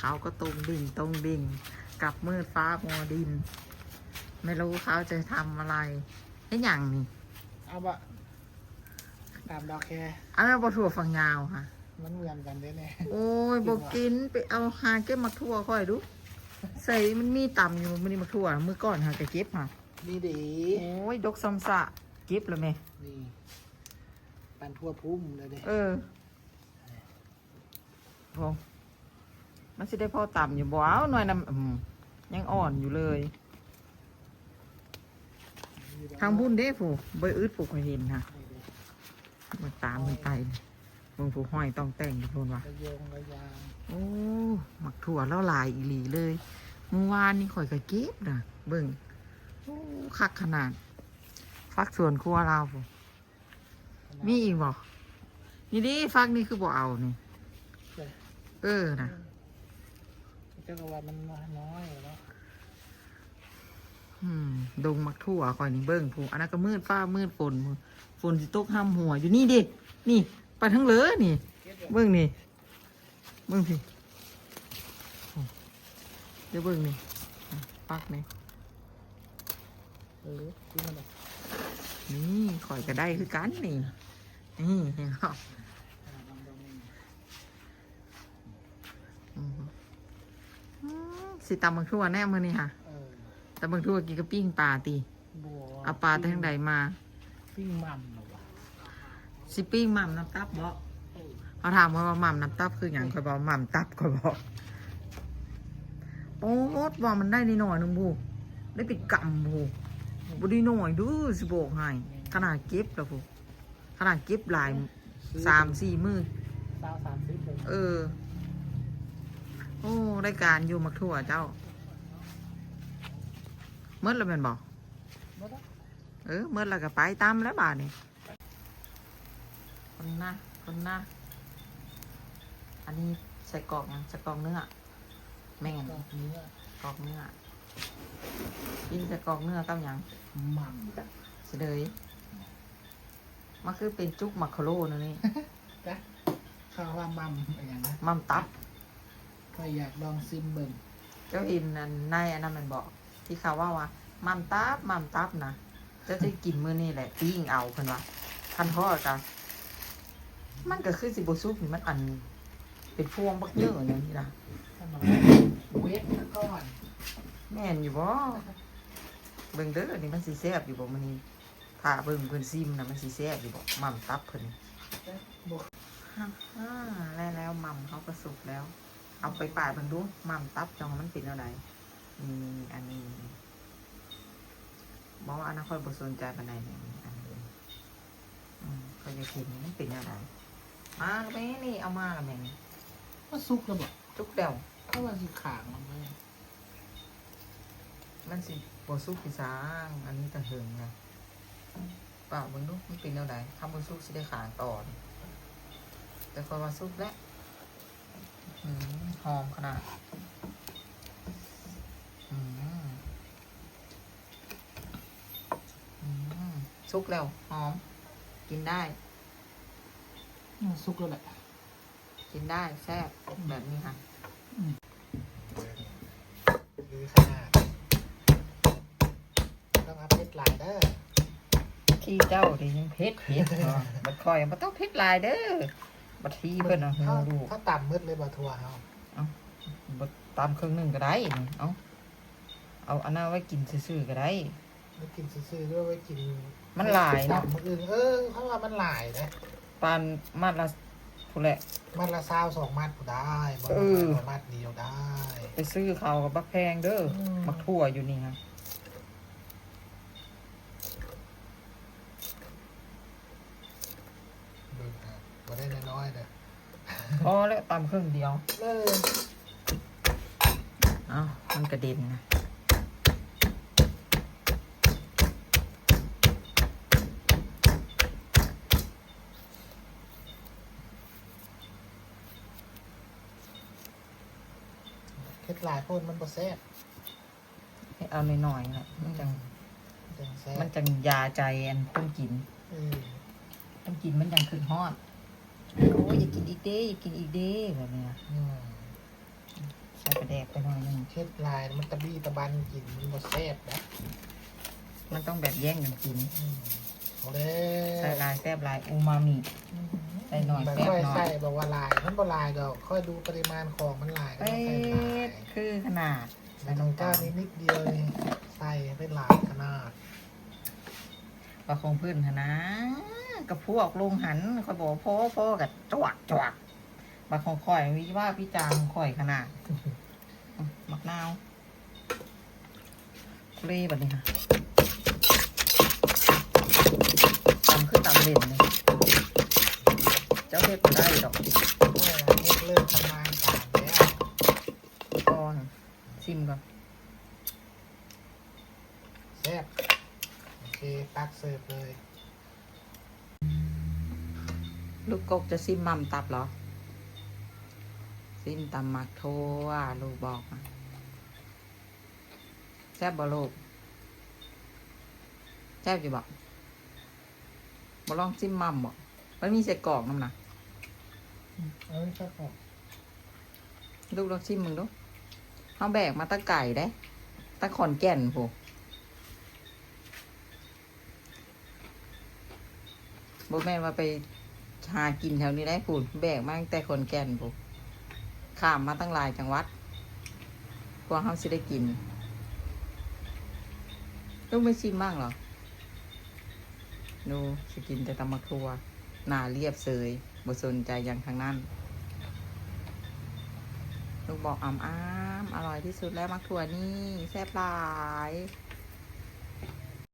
เขาก็ตรงดิ่งกับมืดฟ้ามัวดิน ไม่รู้เขาจะทำอะไรไอ้อย่างนี่ เอาบะตามดอกแค อันนั้นปลาถั่วฝังยาวค่ะ มันเหมือนกันเด้เนี่ย โอ้ยบอกกินไปเอาหาเก็บมักถั่วค่อยดูใส่มันมีต่ำอยู่มันนี่มักถั่วมือก่อนหาจะเก็บค่ะ นี่ดี โอ้ยดกซ้ำสะเก็บเลยไหม นี่ปันทั่วพุ่มเลยเด้ พอมันสิได้พอต่ำอยู่บ่เอาหน่อยน้ำยังอ่อนอยู่เลยทางบุญเด้ผูใบอึดผูเคยเห็นค่ะมันตามมันไปมึงผูห้อยต้องแต่งทุกคนว่ะ ระยงระยาง โอ้หมักถั่วแล้วลายอีหลีเลยเมื่อวานนี่ข่อยก็เก็บนะเบิ่งโอ้คักขนาดฟักส่วนครัวเราผูมีอีกบ่นี่ดิฟักนี่คือบ่เอานี่นะ เจ้าก็ว่ามันน้อยแล้ว ดงมักถั่วข่อยนี่เบิ่งผูอันนั้นก็มืดฟ้ามืดฝนฝนสิตกห้ามหัวอยู่นี่ดินี่ไปทั้งเหลือนี่เบิ่งนี่เบิ่งสิเดี๋ยวเบิ่งนี่ปักนี่ ที่มันแบบ นี่ข่อยก็ได้คือกันนี่นี่เห็นบ่สิตำบักทั่วแน่มื้อนี้ค่ะตำบักทั่วกินกับปิ้งปลาตีเอาปลาทางใดมา ปิ้งมันหรอวะ สิปิ้งหม่ำน้ำตับบ่เขาถามว่าหม่ำน้ำตับคือหยังข่อยบอกหม่ำตับข่อยบอกโอ้ดว่ามันได้นิดหน่อยนึงบูได้ไปกำบูบ่ได้หน่อยดูสิบอกให้ขนาดเก็บแล้วบูขนาดเก็บหลาย3-4 มื้อ 30เลย โอ้ได้การอยู่มักทั่วเจ้าเมื่อแล้วแม่นบอกเมื่อแล้วก็ไปตามแล้วบาดนี่คนหน้าอันนี้ใส่กรอกใส่กรอกเนื้อแม่ง ดอกเนื้อก รอกเนื้อกินใส่กรอกเนื้อกับหยัง มัน สิเลยมันคือเป็นจุกมักคาโร่นั่นนี่ จ้ะข้าวว่ามัมอะไรอย่างนั้น มัมตับ ก็อยากลองซิมเบิ่ง เจ้าอินนั่นในอันนั้นมันบอกที่เขาว่ามัมตับนะเจ้าจะกินมื้อนี้แหละปิ้งเอาเพิ่นว่าคันทอดกันมันก็คือสิบ่ซุปนี่มันอันเป็นพวงบักเยอะอย่างนี้นะ ถ้ามันเวทก่อน แม่นอยู่บ่เบิ่งเด้อนี่มันสิแซ่บอยู่บ่มื้อนี้ถ้าเบิ่งเพิ่นซิมน่ะมันสิแซ่บอยู่บ่มัมตับเพิ่น บวก แล้วมัมเขาก็สุกแล้ว เอาไปป่าเบิ่งดูมัมตับจังมันเป็นอะไรนี่อันนี้บอกว่าอันนั้นค่อยบ่สนใจปานใดนี่อันนี้เขาจะเห็นมันเป็นอะไรมาแล้วแม่นี่เอามาแล้วแม่นี่ ก็ซุกแล้วบอก จุกเดี่ยว ถ้าว่าสิขางมันไม่ มันสิบ่สุกสิสร้างอันนี้ตะเหิงไงป่าเบิ่งดูมันเป็นอะไรทำบ่สุกสิได้ขางต่อนี่แต่ค่อยว่าสุกแล้วหอมขนาดสุกแล้วหอมกินได้ ซุกแล้วแหละ กินได้แซ่บแบบนี้ค่ะ คือขนาดต้องอัพเดทไลน์เด้อ ที่เจ้าที่ยังเพชรบัดคอยมันต้องเพชรลายเด้อบัดทีเพิ่นเอาหูดู ถ้าต่ำมืดเลยบ่ทัวร์เขา บัดตามครึ่งหนึงก็ได้นี่เอาอันนั้นไว้กินซื่อๆก็ได้ ไม่กินซื่อๆด้วยไว้กิน มันหลายเนาะ ต่ำมืออื่นเขาว่ามันหลายนะ ปานมัดละผู้แหละ มัดละ22มัดก็ได้บ่มัดเดียวได้ ไปซื้อเขากับบักแพงเด้อมักทั่วอยู่นี่ฮะ เบิ่งนะบ่ได้น้อยๆเด้อ พอแล้วตามครึ่งเดียว เลย มันกระเด็นนะ เฮ็ดหลายคนมันบ่แซ่บ ให้เอาหน่อยๆนะมันจัง แซ่บ มันจังยาใจอันต้องกิน ต้องกินมันยังขึ้นฮอดโอ้ยอย่ากินอีกเด้อย่ากินอีกเด้แบบนี้นะ แ ใส่ปลาแดกไปหน่อยหนึง เช็ดลายมันตะบี้ตะบันกินมันบ่แซ่บนะ มันต้องแบบแย่งกันกิน เอาเลย ใส่ลายแซ่บลายอูมามิ ใส่หน่อย แบบ แซ่บ ค่อย หน่อย ใส่บอกว่าลายมันบ่ลายก็ค่อยดูปริมาณของมันลายก็ เป๊ ใส่ลาย ดคือขนาด ใส่น้ำตาลนิดเดียวนี่ใส่เป็นลายขนาด ปลาคงพื้นหนนะกับพวกลุงหันคอยบอกพ่อกับจวกปลาคงข่อยวิว่าพี่จางข่อยขนาดมักนาวคุรีแบบนี้ค่ะตำคือตำเด่นเลยเจ้าเด็ดบ่ได้ดอก โอ้ยนี่เริ่มทำงานการแล้ว ก่อนชิมก่อน แซ่บโอเคตักเสิร์ฟเลย ลูกกกจะซิมมัมตับเหรอซิมตำมักโทว่าลูกบอกมาแซ่บบ่ลูกแซ่บอยู่บ่บ่ลองซิมมัมบ่มันมีใส่กรอกน้ำหนัก เอ้ยครับผม ลูกลองชิมมึงดูเขาแบกมาตะไก่ได้ตะขอนแก่นโหบ่แม่นว่าไปหากินแถวนี้ได้พูดแบกมาตั้งแต่ขอนแก่นโหข้ามมาตั้งหลายจังหวัดกว่าเขาสิได้กินลูกไม่ชิมบ้างเหรอหนูสิกินแต่ตำมักทัวหน้าเรียบเสยบ่สนใจอย่างทางนั้น ลูกบอกอ้ำอร่อยที่สุดแล้วมักถั่วนี่แซ่บหลาย